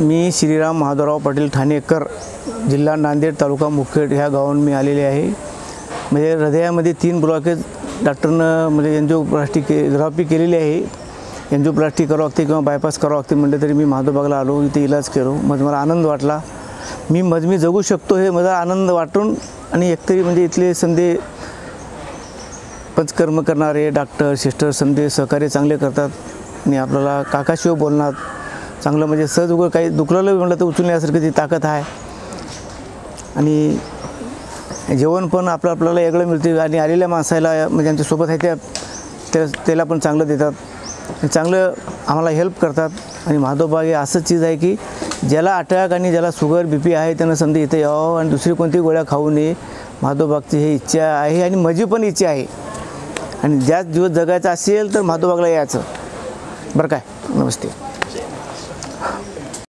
मी श्रीराम महादेवराव पाटील ठाणेकर, जिल्हा नांदेड, तालुका मुखेड ह्या गावाहून मी आलेले आहे। म्हणजे हृदयामध्ये 3 ब्लॉकेज डॉक्टरनं म्हणजे एंजिओप्लास्टी केलेली आहे। एंजिओप्लास्टी करावं लागते किंवा बायपास करावं लागते म्हटलं तरी मी महादेवबागला आलो, इथे इलाज केलो। मला आनंद वाटला, मी जगू शकतो हे माझा आनंद वाटून। आणि एकतरी म्हणजे इथले समजे पंचकर्म करणारे डॉक्टर सिस्टर समजे सहकार्य चांगले करतात आणि आपल्याला काकाशिव बोलणार चांगलं, म्हणजे सहज उगं काही दुखलं म्हटलं तर उचलण्यासारखी ती ताकद आहे। आणि जेवण पण आपल्याला वेगळं मिळते आणि आलेल्या माणसाला म्हणजे आमच्यासोबत आहे त्याला पण चांगलं देतात, चांगलं आम्हाला हेल्प करतात। आणि महादेवबाग हे असं चीज आहे की ज्याला अटॅक आणि ज्याला शुगर BP आहे त्यांना समजा इथे यावं आणि दुसरी कोणती गोळ्या खाऊ नये। महादेवबागची ही इच्छा आहे आणि माझी पण इच्छा आहे। आणि ज्याच दिवस जगायचं असेल तर महादेवबागला यायचं बरं काय। नमस्ते।